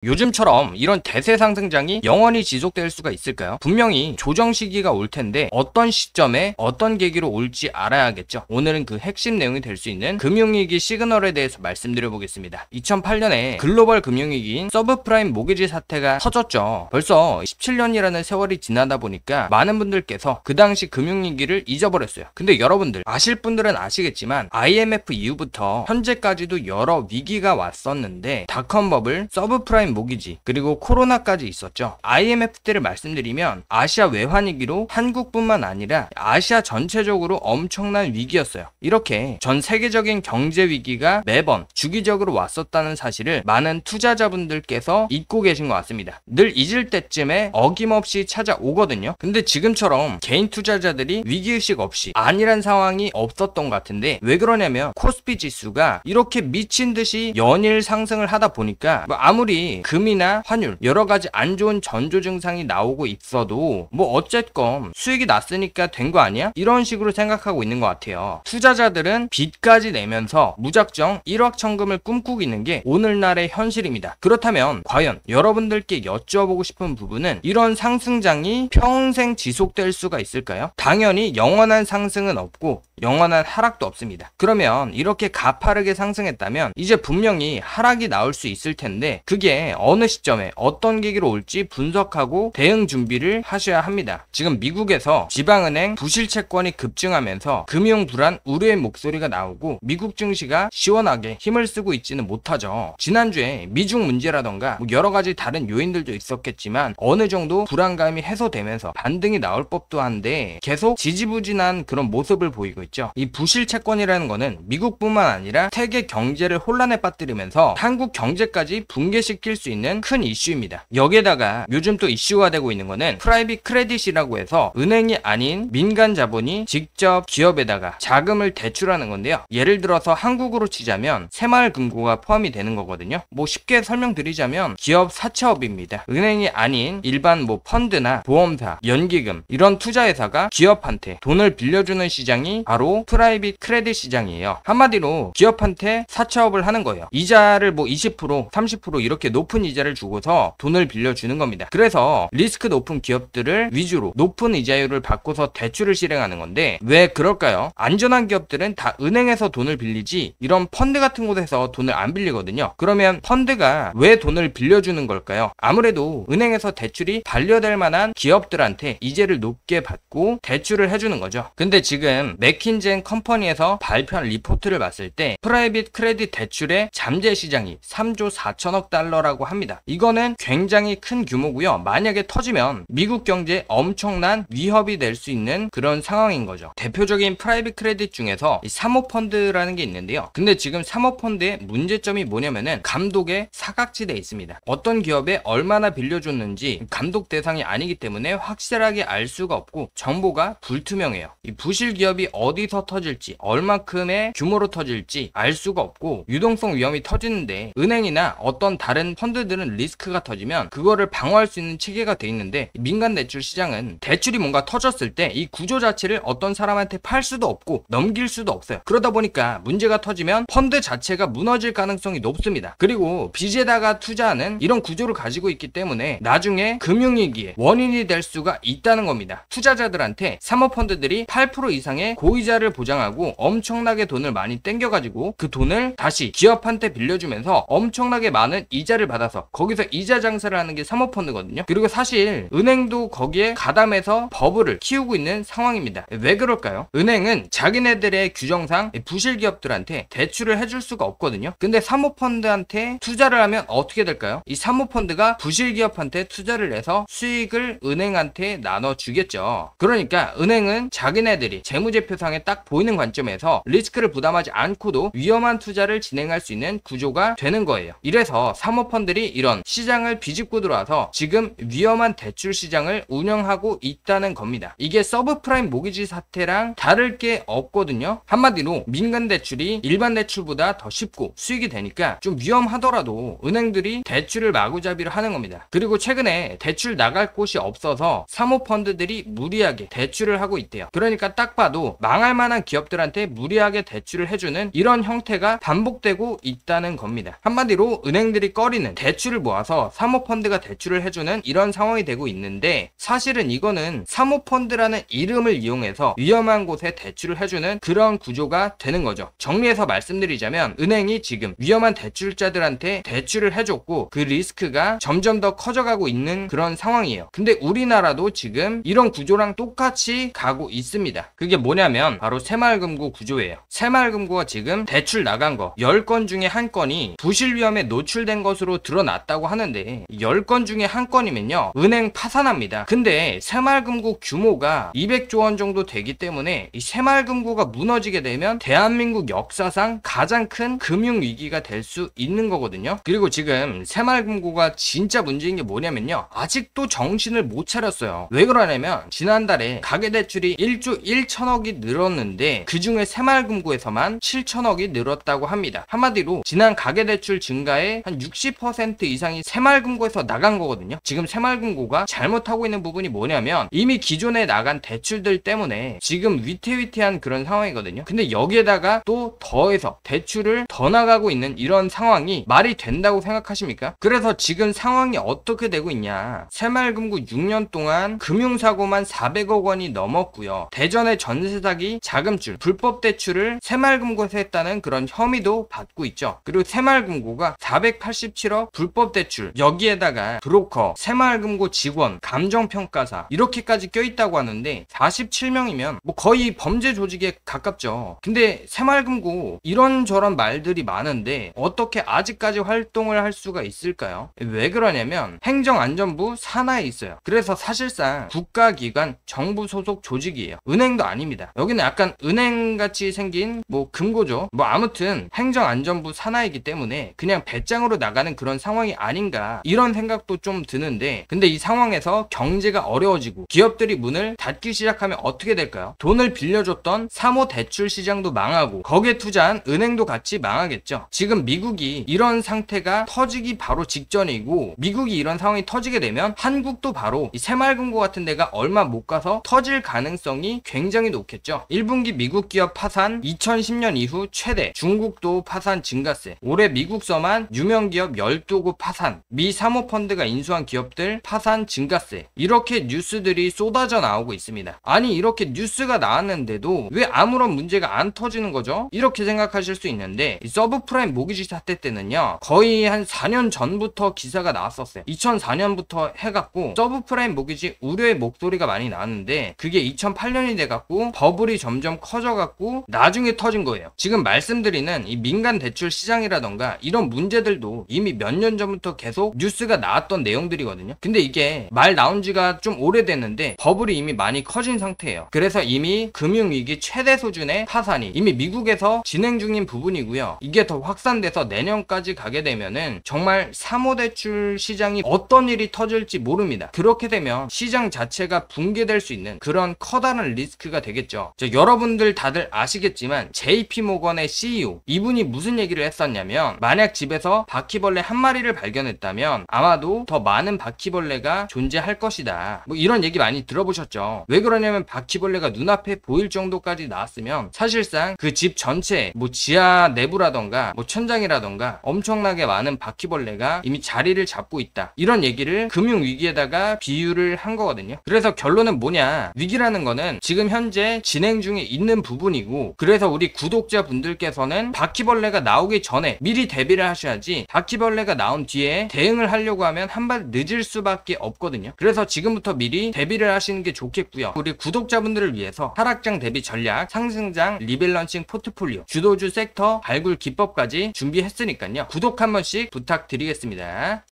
요즘처럼 이런 대세 상승장이 영원히 지속될 수가 있을까요? 분명히 조정 시기가 올 텐데 어떤 시점에 어떤 계기로 올지 알아야겠죠. 오늘은 그 핵심 내용이 될 수 있는 금융위기 시그널에 대해서 말씀드려 보겠습니다. 2008년에 글로벌 금융위기인 서브프라임 모기지 사태가 터졌죠. 벌써 17년이라는 세월이 지나다 보니까 많은 분들께서 그 당시 금융위기를 잊어버렸어요. 근데 여러분들 아실 분들은 아시겠지만 IMF 이후부터 현재까지도 여러 위기가 왔었는데 닷컴 버블, 서브프라임 모기지, 그리고 코로나까지 있었죠. IMF 때를 말씀드리면 아시아 외환위기로 한국뿐만 아니라 아시아 전체적으로 엄청난 위기였어요. 이렇게 전 세계적인 경제 위기가 매번 주기적으로 왔었다는 사실을 많은 투자자분들께서 잊고 계신 것 같습니다. 늘 잊을 때쯤에 어김없이 찾아오거든요. 근데 지금처럼 개인 투자자들이 위기의식 없이 안일한 상황이 없었던 것 같은데 왜 그러냐면 코스피 지수가 이렇게 미친 듯이 연일 상승을 하다 보니까 아무리 금이나 환율 여러가지 안 좋은 전조 증상이 나오고 있어도 어쨌건 수익이 났으니까 된 거 아니야? 이런 식으로 생각하고 있는 것 같아요. 투자자들은 빚까지 내면서 무작정 1억 천금을 꿈꾸고 있는 게 오늘날의 현실입니다. 그렇다면 과연 여러분들께 여쭤보고 싶은 부분은 이런 상승장이 평생 지속될 수가 있을까요? 당연히 영원한 상승은 없고 영원한 하락도 없습니다. 그러면 이렇게 가파르게 상승했다면 이제 분명히 하락이 나올 수 있을 텐데 그게 어느 시점에 어떤 계기로 올지 분석하고 대응 준비를 하셔야 합니다. 지금 미국에서 지방은행 부실 채권이 급증하면서 금융 불안 우려의 목소리가 나오고 미국 증시가 시원하게 힘을 쓰고 있지는 못하죠. 지난주에 미중 문제라던가 여러 가지 다른 요인들도 있었겠지만 어느 정도 불안감이 해소되면서 반등이 나올 법도 한데 계속 지지부진한 그런 모습을 보이고 있죠. 이 부실 채권이라는 거는 미국뿐만 아니라 세계 경제를 혼란에 빠뜨리면서 한국 경제까지 붕괴시킬 수 있는 큰 이슈입니다. 여기에다가 요즘 또 이슈가 되고 있는 거는 프라이빗 크레딧이라고 해서 은행이 아닌 민간 자본이 직접 기업에다가 자금을 대출하는 건데요. 예를 들어서 한국으로 치자면 새마을금고가 포함이 되는 거거든요. 쉽게 설명드리자면 기업 사채업입니다. 은행이 아닌 일반 펀드나 보험사, 연기금 이런 투자회사가 기업한테 돈을 빌려주는 시장이 바로 프라이빗 크레딧 시장이에요. 한마디로 기업한테 사채업을 하는 거예요. 이자를 20%, 30% 이렇게 높은 이자를 주고서 돈을 빌려주는 겁니다. 그래서 리스크 높은 기업들을 위주로 높은 이자율을 받고서 대출을 실행하는 건데 왜 그럴까요? 안전한 기업들은 다 은행에서 돈을 빌리지 이런 펀드 같은 곳에서 돈을 안 빌리거든요. 그러면 펀드가 왜 돈을 빌려주는 걸까요? 아무래도 은행에서 대출이 반려될 만한 기업들한테 이자를 높게 받고 대출을 해주는 거죠. 근데 지금 맥킨젠 컴퍼니에서 발표한 리포트를 봤을 때 프라이빗 크레딧 대출의 잠재 시장이 3조 4천억 달러라고 합니다. 이거는 굉장히 큰 규모고요. 만약에 터지면 미국 경제에 엄청난 위협이 될 수 있는 그런 상황인 거죠. 대표적인 프라이빗 크레딧 중에서 사모펀드라는 게 있는데요. 근데 지금 사모펀드의 문제점이 뭐냐면은 감독의 사각지대에 있습니다. 어떤 기업에 얼마나 빌려줬는지 감독 대상이 아니기 때문에 확실하게 알 수가 없고 정보가 불투명해요. 이 부실 기업이 어디서 터질지 얼마큼의 규모로 터질지 알 수가 없고 유동성 위험이 터지는데 은행이나 어떤 다른 펀드들은 리스크가 터지면 그거를 방어할 수 있는 체계가 돼 있는데 민간 대출 시장은 대출이 뭔가 터졌을 때 이 구조 자체를 어떤 사람한테 팔 수도 없고 넘길 수도 없어요. 그러다 보니까 문제가 터지면 펀드 자체가 무너질 가능성이 높습니다. 그리고 빚에다가 투자하는 이런 구조를 가지고 있기 때문에 나중에 금융위기의 원인이 될 수가 있다는 겁니다. 투자자들한테 사모펀드들이 8% 이상의 고이자를 보장하고 엄청나게 돈을 많이 땡겨가지고 그 돈을 다시 기업한테 빌려주면서 엄청나게 많은 이자를 받아서 거기서 이자 장사를 하는 게 사모펀드거든요. 그리고 사실 은행도 거기에 가담해서 버블을 키우고 있는 상황입니다. 왜 그럴까요? 은행은 자기네들의 규정상 부실 기업들한테 대출을 해줄 수가 없거든요. 근데 사모펀드한테 투자를 하면 어떻게 될까요? 이 사모펀드가 부실 기업한테 투자를 해서 수익을 은행한테 나눠주겠죠. 그러니까 은행은 자기네들이 재무제표상에 딱 보이는 관점에서 리스크를 부담하지 않고도 위험한 투자를 진행할 수 있는 구조가 되는 거예요. 이래서 사모펀드들이 이런 시장을 비집고 들어와서 지금 위험한 대출 시장을 운영하고 있다는 겁니다. 이게 서브프라임 모기지 사태랑 다를 게 없거든요. 한마디로 민간 대출이 일반 대출보다 더 쉽고 수익이 되니까 좀 위험하더라도 은행들이 대출을 마구잡이로 하는 겁니다. 그리고 최근에 대출 나갈 곳이 없어서 사모펀드들이 무리하게 대출을 하고 있대요. 그러니까 딱 봐도 망할 망할 만한 기업들한테 무리하게 대출을 해주는 이런 형태가 반복되고 있다는 겁니다. 한마디로 은행들이 꺼리는 대출을 모아서 사모펀드가 대출을 해주는 이런 상황이 되고 있는데, 사실은 이거는 사모펀드라는 이름을 이용해서 위험한 곳에 대출을 해주는 그런 구조가 되는 거죠. 정리해서 말씀드리자면 은행이 지금 위험한 대출자들한테 대출을 해줬고 그 리스크가 점점 더 커져가고 있는 그런 상황이에요. 근데 우리나라도 지금 이런 구조랑 똑같이 가고 있습니다. 그게 뭐냐면 바로 새마을금고 구조예요. 새마을금고가 지금 대출 나간 거 10건 중에 한 건이 부실 위험에 노출된 것으로 드러났다고 하는데, 10건 중에 한 건이면요 은행 파산합니다. 근데 새마을금고 규모가 200조 원 정도 되기 때문에 이 새마을금고가 무너지게 되면 대한민국 역사상 가장 큰 금융위기가 될 수 있는 거거든요. 그리고 지금 새마을금고가 진짜 문제인 게 뭐냐면요, 아직도 정신을 못 차렸어요. 왜 그러냐면 지난달에 가계대출이 1조 1천억이 늘었는데 그 중에 새마을금고에서만 7천억이 늘었다고 합니다. 한마디로 지난 가계대출 증가의 한 60% 이상이 새마을금고에서 나간 거거든요. 지금 새마을금고가 잘못하고 있는 부분이 뭐냐면 이미 기존에 나간 대출들 때문에 지금 위태위태한 그런 상황이거든요. 근데 여기에다가 또 더해서 대출을 더 나가고 있는 이런 상황이 말이 된다고 생각하십니까? 그래서 지금 상황이 어떻게 되고 있냐, 새마을금고 6년 동안 금융사고만 400억 원이 넘었고요. 대전의 전세사기, 자금줄, 불법 대출을 새마을금고에서 했다는 그런 혐의도 받고 있죠. 그리고 새마을금고가 487억 불법 대출, 여기에다가 브로커, 새마을금고 직원, 감정평가사 이렇게까지 껴있다고 하는데 47명이면 뭐 거의 범죄 조직에 가깝죠. 근데 새마을금고 이런저런 말들이 많은데 어떻게 아직까지 활동을 할 수가 있을까요? 왜 그러냐면 행정안전부 산하에 있어요. 그래서 사실상 국가기관, 정부 소속 조직이에요. 은행도 아닙니다. 여기는 약간 은행같이 생긴 뭐 금고죠. 뭐 아무튼 행정안전부 산하이기 때문에 그냥 배짱으로 나가는 그런 상황이 아닌가, 이런 생각도 좀 드는데, 근데 이 상황에서 경제가 어려워지고 기업들이 문을 닫기 시작하면 어떻게 될까요? 돈을 빌려줬던 사모대출 시장도 망하고 거기에 투자한 은행도 같이 망하겠죠. 지금 미국이 이런 상태가 터지기 바로 직전이고, 미국이 이런 상황이 터지게 되면 한국도 바로 이 새마을금고 같은 데가 얼마 못 가서 터질 가능성이 굉장히 높겠죠. 1분기 미국 기업 파산 2010년 이후 최대, 중국도 파산 증가세, 올해 미국서만 유명 기업 12곳 파산, 미 사모펀드가 인수한 기업들 파산 증가세, 이렇게 뉴스들이 쏟아져 나오고 있습니다. 아니 이렇게 뉴스가 나왔는데도 왜 아무런 문제가 안 터지는 거죠? 이렇게 생각하실 수 있는데, 이 서브프라임 모기지 사태 때는요 거의 한 4년 전부터 기사가 나왔었어요. 2004년부터 해갖고 서브프라임 모기지 우려의 목소리가 많이 나왔는데 그게 2008년이 돼갖고 버블이 점점 커져갖고 나중에 터진 거예요. 지금 말씀드리는 이 민간 대출 시장이라던가 이런 문제들도 이미 몇 년 전부터 계속 뉴스가 나왔던 내용들이거든요. 근데 이게 말 나온 지가 좀 오래됐는데 버블이 이미 많이 커진 상태예요. 그래서 이미 금융위기 최대 수준의 파산이 이미 미국에서 진행 중인 부분이고요. 이게 더 확산돼서 내년까지 가게 되면은 정말 사모대출 시장이 어떤 일이 터질지 모릅니다. 그렇게 되면 시장 자체가 붕괴될 수 있는 그런 커다란 리스크가 되겠죠. 여러분들 다들 아시겠지만 JP모건의 CEO, 이분이 무슨 얘기를 했었냐면, 만약 집에서 바퀴벌레 한 마리를 발견했다면 아마도 더 많은 바퀴벌레가 존재할 것이다, 뭐 이런 얘기 많이 들어보셨죠. 왜 그러냐면 바퀴벌레가 눈앞에 보일 정도까지 나왔으면 사실상 그 집 전체 뭐 지하 내부라던가 뭐 천장이라던가 엄청나게 많은 바퀴벌레가 이미 자리를 잡고 있다, 이런 얘기를 금융위기에다가 비유를 한 거거든요. 그래서 결론은 뭐냐, 위기라는 거는 지금 현재 진행 중에 있는 부분이고, 그래서 우리 구독자분들께서는 바퀴벌레가 나오기 전에 미리 대비를 하셔야지, 바퀴벌레가 나온 뒤에 대응을 하려고 하면 한 발 늦을 수밖에 없거든요. 그래서 지금부터 미리 대비를 하시는 게 좋겠고요. 우리 구독자분들을 위해서 하락장 대비 전략, 상승장 리밸런싱 포트폴리오, 주도주 섹터 발굴 기법까지 준비했으니까요. 구독 한 번씩 부탁드리겠습니다.